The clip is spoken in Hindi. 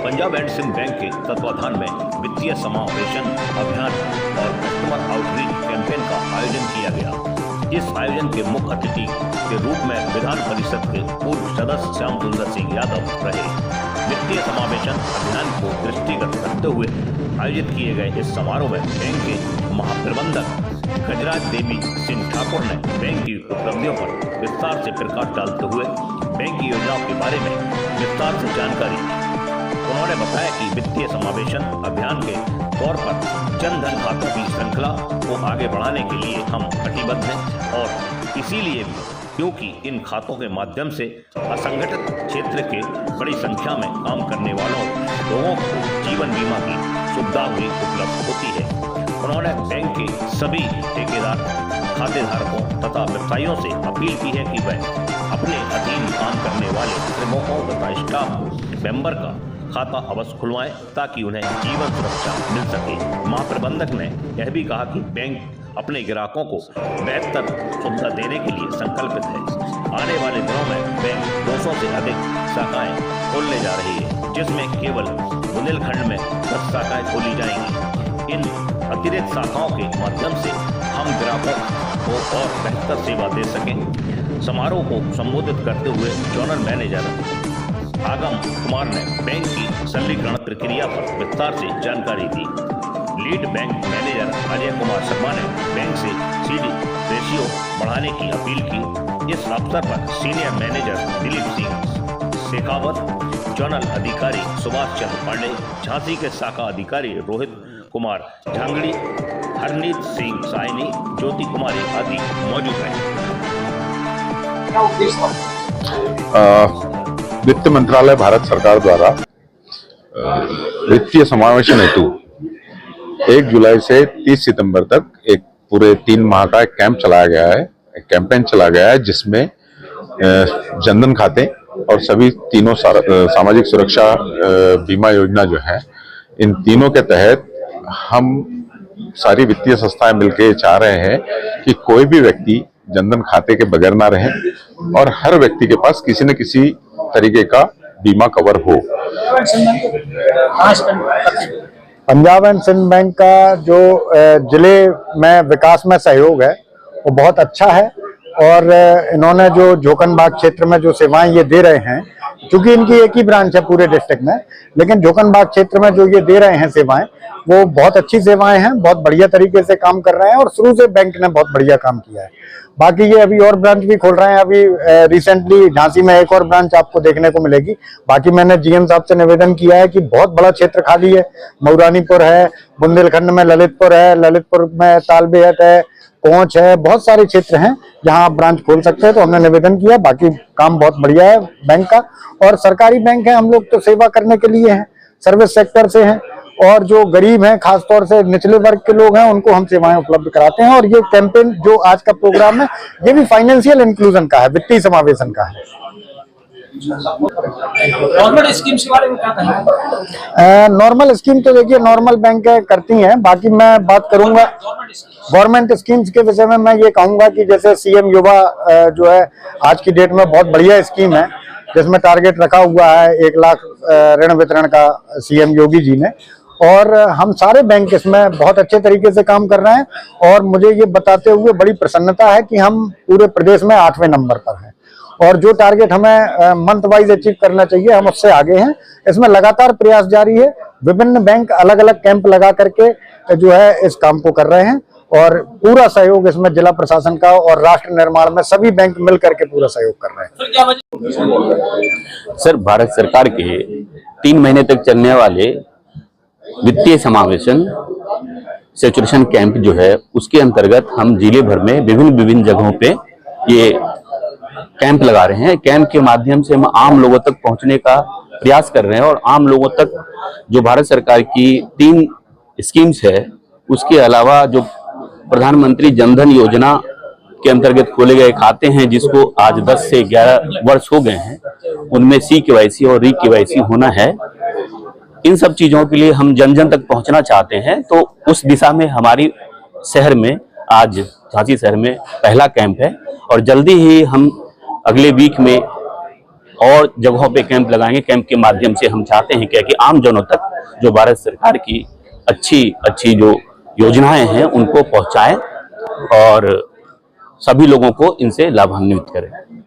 पंजाब एंड सिंध बैंक के तत्वाधान में वित्तीय समावेशन अभियान और कस्टमर आउटरीच कैंपेन का आयोजन किया गया। इस आयोजन के मुख्य अतिथि के रूप में विधान परिषद के पूर्व सदस्य श्याम सुंदर सिंह यादव रहे। वित्तीय समावेशन अभियान को दृष्टिगत रखते हुए आयोजित किए गए इस समारोह में बैंक के महाप्रबंधक गजराज देवी सिंह ठाकुर ने बैंक की उपलब्धियों पर विस्तार से प्रकाश डालते हुए बैंक की योजनाओं के बारे में विस्तार से जानकारी दी। उन्होंने बताया कि वित्तीय समावेशन अभियान के तौर पर जन धन खातों की श्रृंखला को आगे बढ़ाने के लिए हम कटिबद्ध हैं और इसीलिए भी क्योंकि इन खातों के माध्यम से असंगठित क्षेत्र के बड़ी संख्या में काम करने वालों लोगों को जीवन बीमा की सुविधा भी उपलब्ध होती है। उन्होंने बैंक के सभी ठेकेदार खातेधारकों तथा व्यवसायियों से अपील की है कि वह अपने अधीन काम करने वाले श्रमिकों तथा स्टाफ मेंबर का खाता अवश्य खुलवाएं ताकि उन्हें जीवन सुरक्षा मिल सके। महाप्रबंधक ने यह भी कहा कि बैंक अपने ग्राहकों को बेहतर सुविधा देने के लिए संकल्पित है। आने वाले दिनों में बैंक 200 से अधिक शाखाएं खोलने जा रही है, जिसमें केवल बुंदेलखंड में 10 शाखाएं खोली जाएंगी। इन अतिरिक्त शाखाओं के माध्यम से हम ग्राहकों को और बेहतर सेवा दे सकें। समारोह को संबोधित करते हुए जोनल मैनेजर आगम कुमार ने बैंक की सरलीकरण प्रक्रिया पर विस्तार से जानकारी दी। Lead bank manager Ajay Kumar Sharma ने बैंक से सीडी रेशियो बढ़ाने की अपील की। इस अवसर पर senior manager Dilip Singh Shekhawat, zonal अधिकारी सुभाष चंद्र पांडे, झांसी के शाखा अधिकारी रोहित कुमार झांगड़ी, हरनीत सिंह साइनी, ज्योति कुमारी आदि मौजूद रहे। वित्त मंत्रालय भारत सरकार द्वारा वित्तीय समावेशन हेतु 1 जुलाई से 30 सितंबर तक एक पूरे 3 माह का एक कैंप चलाया गया है, एक कैंपेन चलाया गया है, जिसमें जनधन खाते और सभी तीनों सामाजिक सुरक्षा बीमा योजना जो है, इन तीनों के तहत हम सारी वित्तीय संस्थाएं मिलकर चाह रहे हैं कि कोई भी व्यक्ति जनधन खाते के बगैर ना रहे और हर व्यक्ति के पास किसी न किसी तरीके का बीमा कवर हो। पंजाब एंड सिंध बैंक का जो जिले में विकास में सहयोग है वो बहुत अच्छा है और इन्होंने जो जोकनबाग क्षेत्र में जो सेवाएं ये दे रहे हैं, क्योंकि इनकी एक ही ब्रांच है पूरे डिस्ट्रिक्ट में, लेकिन जोकनबाग क्षेत्र में जो ये दे रहे हैं सेवाएं वो बहुत अच्छी सेवाएं हैं, बहुत बढ़िया तरीके से काम कर रहे हैं और शुरू से बैंक ने बहुत बढ़िया काम किया है। बाकी ये अभी और ब्रांच भी खोल रहे हैं। अभी रिसेंटली झांसी में एक और ब्रांच आपको देखने को मिलेगी। बाकी मैंने जीएम साहब से निवेदन किया है कि बहुत बड़ा क्षेत्र खाली है, मऊरानीपुर है, बुंदेलखंड में ललितपुर है, ललितपुर में तालबेहट है, कोंच है, बहुत सारे क्षेत्र हैं जहां आप ब्रांच खोल सकते हैं। तो हमने निवेदन किया। बाकी काम बहुत बढ़िया है बैंक का और सरकारी बैंक है, हम लोग तो सेवा करने के लिए हैं, सर्विस सेक्टर से हैं और जो गरीब हैं, खासतौर से निचले वर्ग के लोग हैं, उनको हम सेवाएं उपलब्ध कराते हैं। और ये कैंपेन जो आज का प्रोग्राम है ये भी फाइनेंशियल इंक्लूजन का है, वित्तीय समावेशन का है। गवर्नमेंट स्कीम्स के बारे में क्या कहेंगे? नॉर्मल स्कीम तो देखिए नॉर्मल बैंक करती हैं। बाकी मैं बात करूंगा गवर्नमेंट स्कीम्स के विषय में। मैं ये कहूंगा कि जैसे सीएम युवा जो है आज की डेट में बहुत बढ़िया स्कीम है, जिसमें टारगेट रखा हुआ है 1 लाख ऋण वितरण का सीएम योगी जी ने, और हम सारे बैंक इसमें बहुत अच्छे तरीके से काम कर रहे हैं। और मुझे ये बताते हुए बड़ी प्रसन्नता है कि हम पूरे प्रदेश में 8वें नंबर पर हैं और जो टारगेट हमें मंथ वाइज अचीव करना चाहिए हम उससे आगे हैं। इसमें लगातार प्रयास जारी है। विभिन्न बैंक अलग अलग कैंप लगा करके जो है इस काम को कर रहे हैं और पूरा सहयोग इसमें जिला प्रशासन का और राष्ट्र निर्माण में सभी बैंक मिल करके पूरा सहयोग कर रहे हैं। सर, भारत सरकार के 3 महीने तक चलने वाले वित्तीय समावेशन सैचुरेशन कैंप जो है, उसके अंतर्गत हम जिले भर में विभिन्न जगहों पे ये कैंप लगा रहे हैं। कैंप के माध्यम से हम आम लोगों तक पहुंचने का प्रयास कर रहे हैं और आम लोगों तक जो भारत सरकार की 3 स्कीम्स है, उसके अलावा जो प्रधानमंत्री जनधन योजना के अंतर्गत खोले गए खाते हैं, जिसको आज 10 से 11 वर्ष हो गए हैं, उनमें CKYC और ReKYC होना है। इन सब चीजों के लिए हम जन जन तक पहुंचना चाहते हैं। तो उस दिशा में हमारी शहर में आज झांसी शहर में पहला कैंप है और जल्दी ही हम अगले वीक में और जगहों पे कैंप लगाएंगे। कैंप के माध्यम से हम चाहते हैं कि आम जनों तक जो भारत सरकार की अच्छी अच्छी जो योजनाएं हैं उनको पहुंचाएं और सभी लोगों को इनसे लाभान्वित करें।